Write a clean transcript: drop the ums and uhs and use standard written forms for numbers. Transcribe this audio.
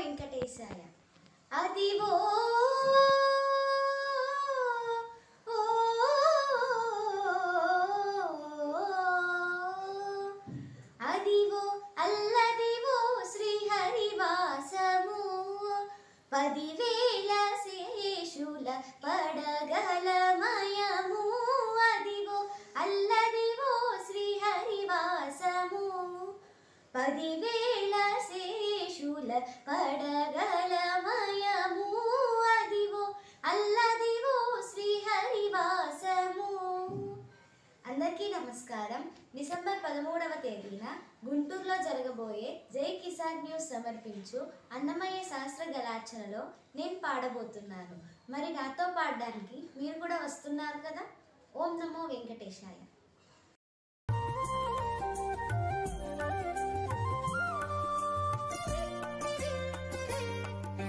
వెంకటేశాయ. అదివో అదివో అల్లదివో శ్రీహరివాసము, 10,000 శేషుల పడగలమయము. అదివో అల్లదివో శ్రీహరివాసము, 10,000 శేషుల పడగలమయము. అదివో అల్లదివో శ్రీహరివాసము. అందరికీ నమస్కారం. డిసెంబర్ 13వ తేదీన గుంటూరులో జరగబోయే జై కిసాన్ న్యూస్ సమర్పించు అన్నమయ్య శాస్త్ర గలార్చనలో నేను పాడబోతున్నాను. మరి నాతో పాడడానికి మీరు కూడా వస్తున్నారు కదా. ఓం నమో వెంకటేశాయ.